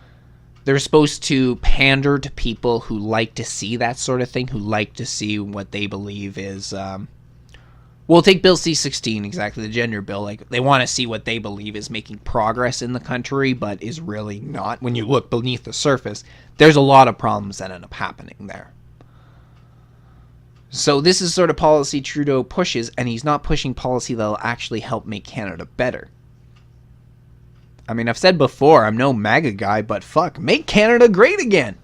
[SPEAKER 1] pander to people who like to see that sort of thing, who like to see what they believe is, take Bill C-16, exactly, the gender bill. Like, they want to see what they believe is making progress in the country, but is really not. When you look beneath the surface, there's a lot of problems that end up happening there. So this is sort of policy Trudeau pushes, and he's not pushing policy that will actually help make Canada better. I mean, I've said before, I'm no MAGA guy, but fuck, make Canada great again.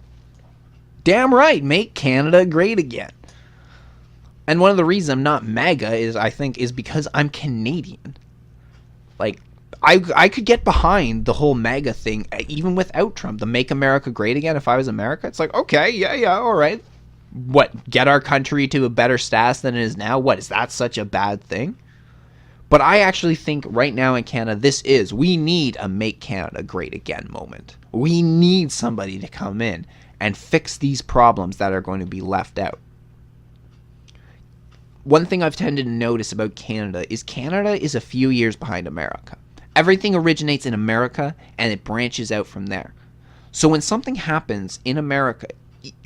[SPEAKER 1] Damn right, make Canada great again. And one of the reasons I'm not MAGA is because I'm Canadian. Like, I could get behind the whole MAGA thing, even without Trump. The Make America Great Again, if I was America, it's like, okay, yeah, all right. What, get our country to a better status than it is now? What, is that such a bad thing? But I actually think right now in Canada, we need a Make Canada Great Again moment. We need somebody to come in and fix these problems that are going to be left out. One thing I've tended to notice about Canada is a few years behind America. Everything originates in America and it branches out from there. So when something happens in America,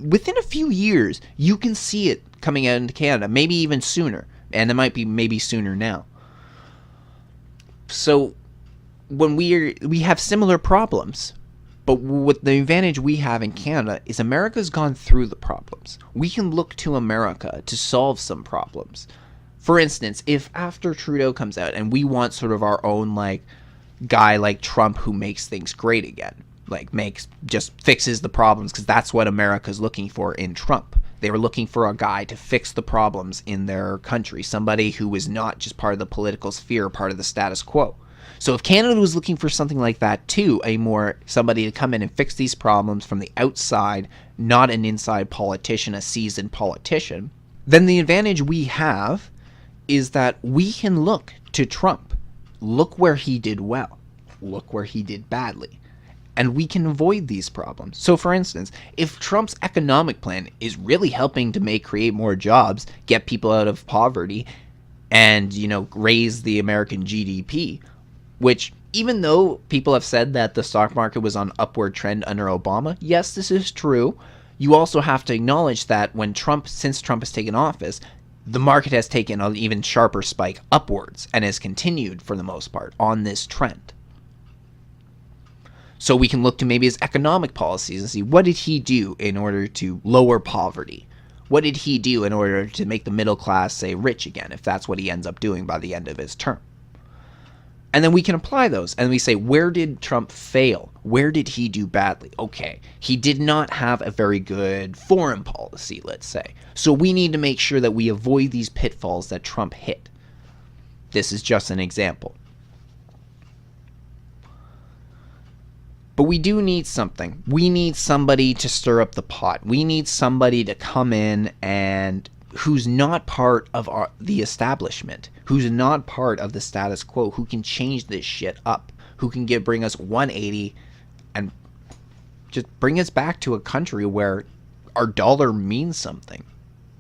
[SPEAKER 1] within a few years, you can see it coming out into Canada, maybe even sooner, and it might be maybe sooner now. So when we have similar problems, but what the advantage we have in Canada is America's gone through the problems. We can look to America to solve some problems. For instance, if after Trudeau comes out and we want sort of our own like guy like Trump who makes things great again, like just fixes the problems, because that's what America's looking for in Trump. They were looking for a guy to fix the problems in their country, somebody who was not just part of the political sphere, part of the status quo. So if Canada was looking for something like that too, somebody to come in and fix these problems from the outside, not an inside politician, a seasoned politician, then the advantage we have is that we can look to Trump. Look where he did well. Look where he did badly. And we can avoid these problems. So for instance, if Trump's economic plan is really helping to create more jobs, get people out of poverty, and, raise the American GDP, which, even though people have said that the stock market was on upward trend under Obama, yes, this is true. You also have to acknowledge that since Trump has taken office, the market has taken an even sharper spike upwards and has continued, for the most part, on this trend. So we can look to maybe his economic policies and see, what did he do in order to lower poverty? What did he do in order to make the middle class, say, rich again, if that's what he ends up doing by the end of his term? And then we can apply those, and we say, where did Trump fail? Where did he do badly? Okay, he did not have a very good foreign policy, let's say. So we need to make sure that we avoid these pitfalls that Trump hit. This is just an example. But we do need something. We need somebody to stir up the pot. We need somebody to come in and who's not part of the establishment, who's not part of the status quo, who can change this shit up, who can bring us 180 and just bring us back to a country where our dollar means something.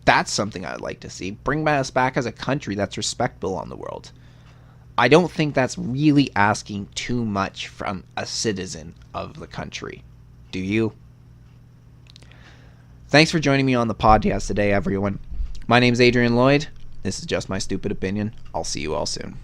[SPEAKER 1] That's something I'd like to see. Bring us back as a country that's respectable on the world. I don't think that's really asking too much from a citizen of the country. Do you? Thanks for joining me on the podcast today, everyone. My name's Adrian Lloyd. This is just my stupid opinion. I'll see you all soon.